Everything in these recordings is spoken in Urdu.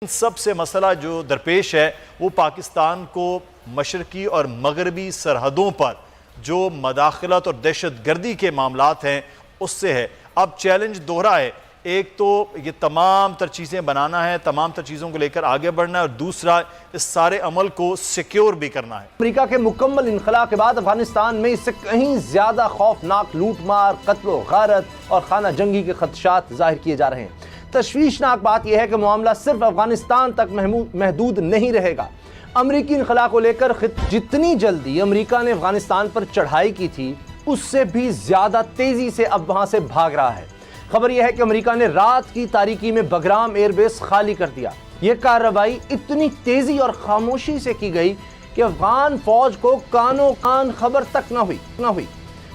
سب سے مسئلہ جو درپیش ہے وہ پاکستان کو مشرقی اور مغربی سرحدوں پر جو مداخلت اور دہشت گردی کے معاملات ہیں اس سے ہے۔ اب چیلنج دوہرا ہے، ایک تو یہ تمام تر چیزیں بنانا ہے، تمام تر چیزوں کو لے کر آگے بڑھنا ہے، اور دوسرا اس سارے عمل کو سیکیور بھی کرنا ہے۔ امریکہ کے مکمل انخلا کے بعد افغانستان میں اس سے کہیں زیادہ خوفناک لوٹ مار، قتل و غارت اور خانہ جنگی کے خدشات ظاہر کیے جا رہے ہیں۔ تشویشناک بات یہ ہے کہ معاملہ صرف افغانستان تک محدود نہیں رہے گا۔ امریکی انخلا کو لے کر جتنی جلدی امریکہ نے افغانستان پر چڑھائی کی تھی اس سے بھی زیادہ تیزی سے اب وہاں سے بھاگ رہا ہے۔ خبر یہ ہے کہ امریکہ نے رات کی تاریکی میں بگرام ایئر بیس خالی کر دیا۔ یہ کارروائی اتنی تیزی اور خاموشی سے کی گئی کہ افغان فوج کو کانوں کان خبر تک نہ ہوئی۔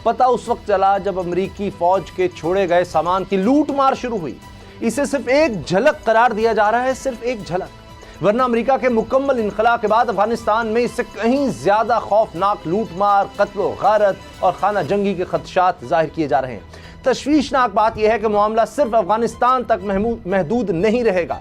پتہ اس وقت چلا جب امریکی فوج کے چھوڑے گئے سامان کی لوٹ مار شروع ہوئی۔ اسے صرف ایک جھلک قرار دیا جا رہا ہے، صرف ایک جھلک، ورنہ امریکہ کے مکمل انخلا کے بعد افغانستان میں اس سے کہیں زیادہ خوفناک لوٹ مار، قتل و غارت اور خانہ جنگی کے خدشات ظاہر کیے جا رہے ہیں۔ تشویشناک بات یہ ہے کہ معاملہ صرف افغانستان تک محدود نہیں رہے گا۔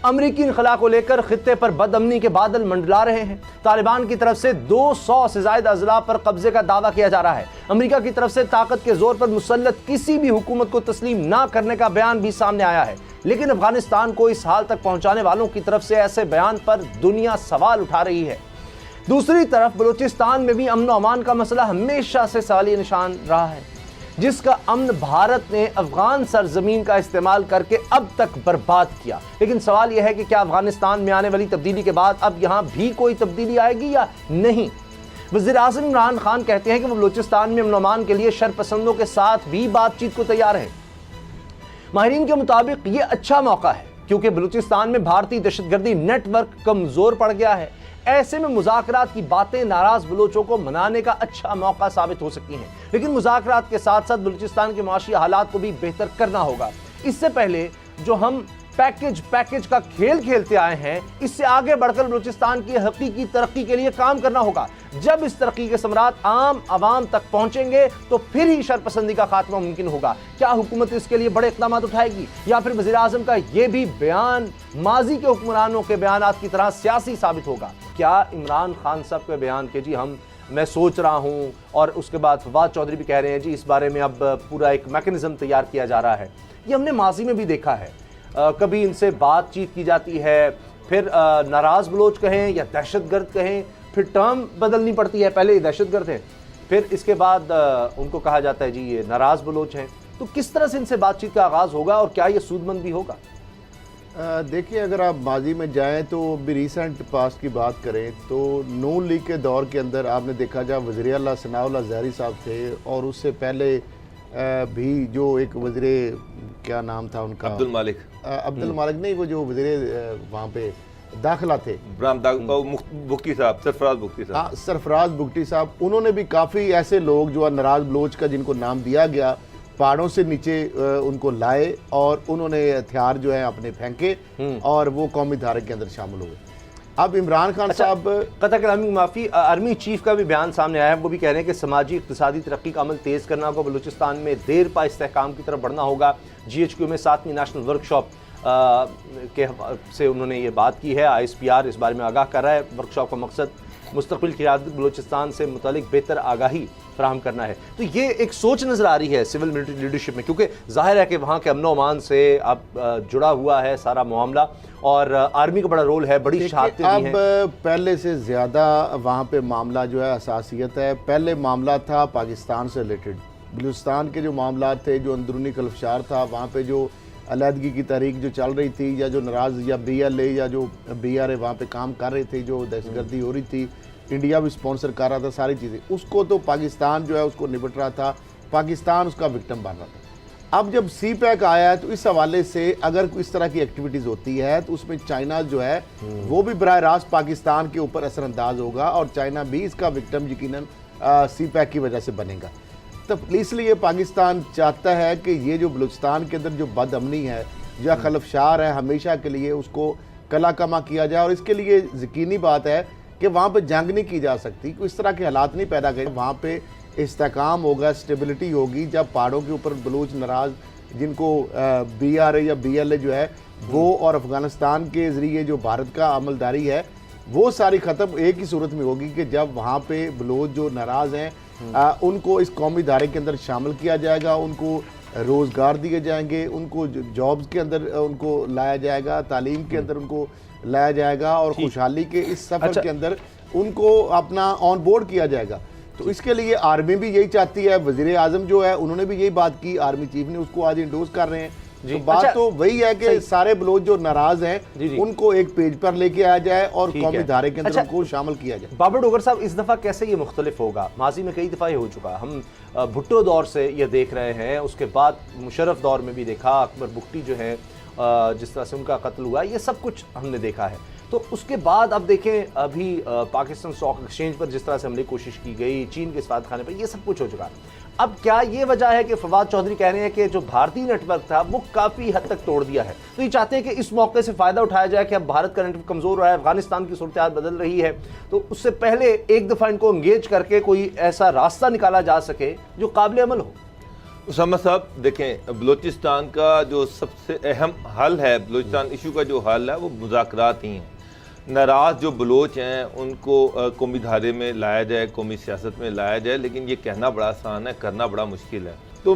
امریکی انخلا کو لے کر خطے پر بد امنی کے بادل منڈلا رہے ہیں۔ طالبان کی طرف سے 200 سے زائد اضلاع پر قبضے کا دعویٰ کیا جا رہا ہے۔ امریکہ کی طرف سے طاقت کے زور پر مسلط کسی بھی حکومت کو تسلیم نہ کرنے کا بیان بھی سامنے آیا ہے، لیکن افغانستان کو اس حال تک پہنچانے والوں کی طرف سے ایسے بیان پر دنیا سوال اٹھا رہی ہے۔ دوسری طرف بلوچستان میں بھی امن و امان کا مسئلہ ہمیشہ سے سوالیہ نشان رہا ہے، جس کا امن بھارت نے افغان سرزمین کا استعمال کر کے اب تک برباد کیا۔ لیکن سوال یہ ہے کہ کیا افغانستان میں آنے والی تبدیلی کے بعد اب یہاں بھی کوئی تبدیلی آئے گی یا نہیں؟ وزیر اعظم عمران خان کہتے ہیں کہ وہ بلوچستان میں امن و امان کے لیے شرپسندوں کے ساتھ بھی بات چیت کو تیار ہیں۔ ماہرین کے مطابق یہ اچھا موقع ہے کیونکہ بلوچستان میں بھارتی دہشت گردی نیٹ ورک کمزور پڑ گیا ہے۔ ایسے میں مذاکرات کی باتیں ناراض بلوچوں کو منانے کا اچھا موقع ثابت ہو سکتی ہیں، لیکن مذاکرات کے ساتھ ساتھ بلوچستان کے معاشی حالات کو بھی بہتر کرنا ہوگا۔ اس سے پہلے جو ہم پیکج کا کھیل کھیلتے آئے ہیں، اس سے آگے بڑھ کر بلوچستان کی حقیقی ترقی کے لیے کام کرنا ہوگا۔ جب اس ترقی کے ثمرات عام عوام تک پہنچیں گے تو پھر ہی شرپسندی کا خاتمہ ممکن ہوگا۔ کیا حکومت اس کے لیے بڑے اقدامات اٹھائے گی، یا پھر وزیر اعظم کا یہ بھی بیان ماضی کے حکمرانوں کے بیانات کی طرح سیاسی ثابت ہوگا؟ کیا عمران خان صاحب کا بیان کہ جی میں سوچ رہا ہوں، اور اس کے بعد فواد چودھری بھی کہہ رہے ہیں جی اس بارے میں اب پورا ایک میکنزم تیار کیا جا رہا ہے، یہ ہم نے ماضی میں بھی دیکھا ہے۔ کبھی ان سے بات چیت کی جاتی ہے، پھر ناراض بلوچ کہیں یا دہشت گرد کہیں، پھر ٹرم بدلنی پڑتی ہے، پہلے یہ دہشت گرد ہیں، پھر اس کے بعد ان کو کہا جاتا ہے جی یہ ناراض بلوچ ہیں۔ تو کس طرح سے ان سے بات چیت کا آغاز ہوگا اور کیا یہ سود مند بھی ہوگا؟ دیکھیے، اگر آپ ماضی میں جائیں تو بھی ریسنٹ پاسٹ کی بات کریں تو نون لیگ کے دور کے اندر آپ نے دیکھا جب وزیر اعلیٰ ثناء اللہ ظاہری صاحب تھے، اور اس سے پہلے بھی جو ایک وزیر کیا نام تھا ان کا، عبد المالک نہیں، وہ جو وزیر وہاں پہ داخلہ تھے، بگٹی صاحب، سرفراز بگٹی صاحب، انہوں نے بھی کافی ایسے لوگ جو ناراض بلوچ کا جن کو نام دیا گیا پہاڑوں سے نیچے ان کو لائے، اور انہوں نے ہتھیار جو ہیں اپنے پھینکے اور وہ قومی دھارے کے اندر شامل ہوئے۔ اب عمران خان صاحب، قطع کلامی معافی، آرمی چیف کا بھی بیان سامنے آیا ہے، وہ بھی کہہ رہے ہیں کہ سماجی اقتصادی ترقی کا عمل تیز کرنا ہوگا، بلوچستان میں دیر پا استحکام کی طرف بڑھنا ہوگا۔ جی ایچ کیو میں 7ویں نیشنل ورکشاپ کے سے انہوں نے یہ بات کی ہے۔ آئی ایس پی آر اس بارے میں آگاہ کر رہا ہے۔ ورکشاپ کا مقصد مستقبل قیادت بلوچستان سے متعلق بہتر آگاہی فراہم کرنا ہے۔ تو یہ ایک سوچ نظر آ رہی ہے سول ملٹری لیڈرشپ میں، کیونکہ ظاہر ہے کہ وہاں کے امن و امان سے اب جڑا ہوا ہے سارا معاملہ، اور آرمی کا بڑا رول ہے، بڑی شہادتیں بھی ہیں۔ اب پہلے سے زیادہ وہاں پہ معاملہ جو ہے حساسیت ہے۔ پہلے معاملہ تھا پاکستان سے ریلیٹڈ، بلوچستان کے جو معاملات تھے، جو اندرونی خلفشار تھا، وہاں پہ جو علیحدگی کی تحریک جو چل رہی تھی، یا جو ناراض یا بی ایل اے یا جو بی آر اے وہاں پہ کام کر رہے تھے، جو دہشت گردی ہو رہی تھی، انڈیا بھی سپانسر کر رہا تھا، ساری چیزیں، اس کو تو پاکستان جو ہے اس کو نپٹ رہا تھا، پاکستان اس کا وکٹم بن رہا تھا۔ اب جب سی پیک آیا ہے تو اس حوالے سے اگر اس طرح کی ایکٹیویٹیز ہوتی ہے تو اس میں چائنا جو ہے وہ بھی براہ راست پاکستان کے اوپر اثر انداز ہوگا، اور چائنا بھی اس کا وکٹم یقیناً سی پیک کی وجہ سے بنے گا۔ تو اس لیے پاکستان چاہتا ہے کہ یہ جو بلوچستان کے اندر جو بد امنی ہے یا خلفشار ہے، ہمیشہ کے لیے اس کو کلا کما کیا جائے، اور اس کے لیے یقینی بات ہے کہ وہاں پہ جنگ نہیں کی جا سکتی، اس طرح کے حالات نہیں پیدا کرے۔ وہاں پہ استحکام ہوگا، اسٹیبلٹی ہوگی جب پہاڑوں کے اوپر بلوچ ناراض جن کو BRA یا BLA جو ہے وہ اور افغانستان کے ذریعے جو بھارت کا عملداری ہے وہ ساری ختم ایک ہی صورت میں ہوگی کہ جب وہاں پہ بلوچ جو ناراض ہیں ان کو اس قومی ادارے کے اندر شامل کیا جائے گا، ان کو روزگار دیے جائیں گے، ان کو جابز کے اندر ان کو لایا جائے گا، تعلیم کے اندر ان کو لایا جائے گا، اور خوشحالی کے اس سفر کے اندر ان کو اپنا آن بورڈ کیا جائے گا۔ تو اس کے لیے آرمی بھی یہی چاہتی ہے، وزیر اعظم جو ہے انہوں نے بھی یہی بات کی، آرمی چیف نے اس کو آج انڈوز کر رہے ہیں۔ تو بات تو وہی ہے کہ سارے بلوچ جو ناراض ہیں ان کو ایک پیج پر لے کے آیا جائے اور قومی ادارے کے اندر ان کو شامل کیا جائے۔ بابر ڈوگر صاحب، اس دفعہ کیسے یہ مختلف ہوگا؟ ماضی میں کئی دفعہ یہ ہو چکا، ہم بھٹو دور سے یہ دیکھ رہے ہیں، اس کے بعد مشرف دور میں بھی دیکھا، اکبر بگٹی جو ہیں جس طرح سے ان کا قتل ہوا، یہ سب کچھ ہم نے دیکھا ہے۔ تو اس کے بعد اب دیکھیں ابھی پاکستان اسٹاک ایکسچینج پر جس طرح سے حملے کی کوشش کی گئی، چین کے سفارت خانے پر، یہ سب کچھ ہو چکا ہے۔ اب کیا یہ وجہ ہے کہ فواد چودھری کہہ رہے ہیں کہ جو بھارتی نیٹ ورک تھا وہ کافی حد تک توڑ دیا ہے، تو یہ چاہتے ہیں کہ اس موقع سے فائدہ اٹھایا جائے کہ اب بھارت کا نیٹ ورک کمزور ہو رہا ہے، افغانستان کی صورتحال بدل رہی ہے، تو اس سے پہلے ایک دفعہ ان کو انگیج کر کے کوئی ایسا راستہ نکالا جا سکے جو قابل عمل ہو؟ اسامہ صاحب دیکھیں، بلوچستان کا جو سب سے اہم حل ہے، بلوچستان ایشو کا جو حل ہے وہ مذاکرات ہی ہیں۔ ناراض جو بلوچ ہیں ان کو قومی دھارے میں لایا جائے، قومی سیاست میں لایا جائے، لیکن یہ کہنا بڑا آسان ہے، کرنا بڑا مشکل ہے۔ تو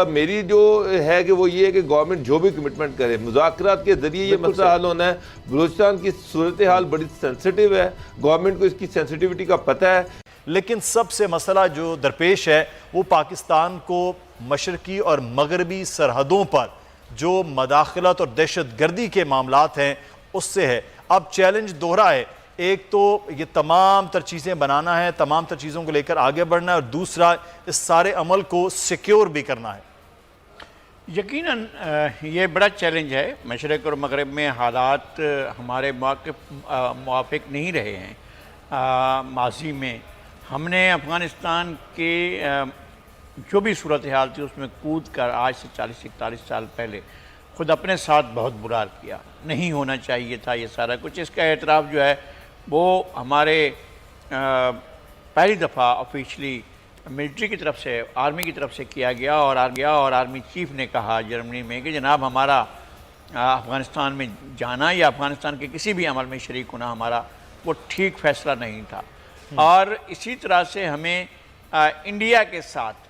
میری جو ہے کہ وہ یہ ہے کہ گورنمنٹ جو بھی کمٹمنٹ کرے، مذاکرات کے ذریعے یہ مسئلہ حل ہونا ہے۔ بلوچستان کی صورتحال بڑی سینسٹیو ہے، گورنمنٹ کو اس کی سینسٹیوٹی کا پتہ ہے، لیکن سب سے مسئلہ جو درپیش ہے وہ پاکستان کو مشرقی اور مغربی سرحدوں پر جو مداخلت اور دہشت گردی کے معاملات ہیں اس سے ہے۔ اب چیلنج دوہرا ہے، ایک تو یہ تمام تر چیزیں بنانا ہے، تمام تر چیزوں کو لے کر آگے بڑھنا ہے، اور دوسرا اس سارے عمل کو سیکیور بھی کرنا ہے۔ یقیناً یہ بڑا چیلنج ہے۔ مشرق اور مغرب میں حالات ہمارے موافق نہیں رہے ہیں۔ ماضی میں ہم نے افغانستان کے جو بھی صورتحال تھی اس میں کود کر آج سے 40-41 سال پہلے خود اپنے ساتھ بہت برا کیا، نہیں ہونا چاہیے تھا یہ سارا کچھ۔ اس کا اعتراف جو ہے وہ ہمارے پہلی دفعہ آفیشلی ملٹری کی طرف سے، آرمی کی طرف سے کیا گیا، اور آرمی چیف نے کہا جرمنی میں کہ جناب ہمارا افغانستان میں جانا یا افغانستان کے کسی بھی عمل میں شریک ہونا ہمارا وہ ٹھیک فیصلہ نہیں تھا۔ اور اسی طرح سے ہمیں انڈیا کے ساتھ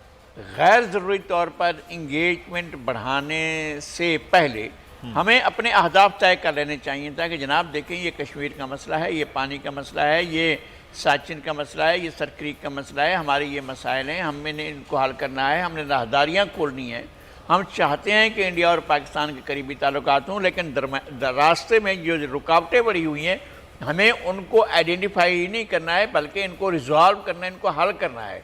غیر ضروری طور پر انگیجمنٹ بڑھانے سے پہلے ہمیں اپنے اہداف طے کر لینے چاہیے تھا کہ جناب دیکھیں یہ کشمیر کا مسئلہ ہے، یہ پانی کا مسئلہ ہے، یہ ساچن کا مسئلہ ہے، یہ سرکریک کا مسئلہ ہے، ہمارے یہ مسائل ہیں، ہمیں نے ان کو حل کرنا ہے، ہم نے راہداریاں کھولنی ہیں۔ ہم چاہتے ہیں کہ انڈیا اور پاکستان کے قریبی تعلقات ہوں، لیکن راستے میں جو رکاوٹیں بڑھی ہوئی ہیں ہمیں ان کو آئیڈینٹیفائی ہی نہیں کرنا ہے بلکہ ان کو ریزالو کرنا ہے، ان کو حل کرنا ہے،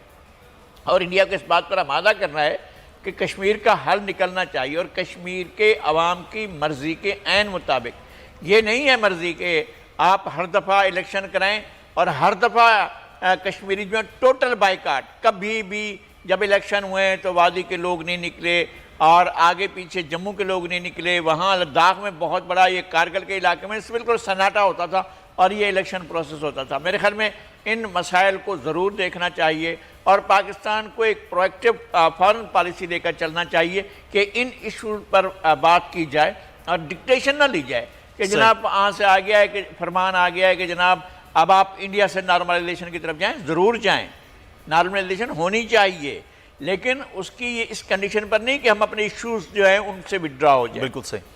اور انڈیا کو اس بات پر آمادہ کرنا ہے کہ کشمیر کا حل نکلنا چاہیے، اور کشمیر کے عوام کی مرضی کے عین مطابق۔ یہ نہیں ہے مرضی کہ آپ ہر دفعہ الیکشن کرائیں اور ہر دفعہ کشمیری جو ٹوٹل بائیکاٹ۔ کبھی بھی جب الیکشن ہوئے تو وادی کے لوگ نہیں نکلے اور آگے پیچھے جموں کے لوگ نہیں نکلے، وہاں لداخ میں بہت بڑا یہ کارگل کے علاقے میں بالکل سناٹا ہوتا تھا اور یہ الیکشن پروسیس ہوتا تھا۔ میرے خیال میں ان مسائل کو ضرور دیکھنا چاہیے اور پاکستان کو ایک پرویکٹیو فارن پالیسی لے کر چلنا چاہیے کہ ان ایشوز پر بات کی جائے اور ڈکٹیشن نہ لی جائے کہ جناب وہاں سے آ گیا ہے کہ فرمان آ گیا ہے کہ جناب اب آپ انڈیا سے نارملائزیشن کی طرف جائیں۔ ضرور جائیں، نارملائزیشن ہونی چاہیے، لیکن اس کی اس کنڈیشن پر نہیں کہ ہم اپنے ایشوز جو ہیں ان سے وڈرا ہو جائیں۔ بالکل صحیح۔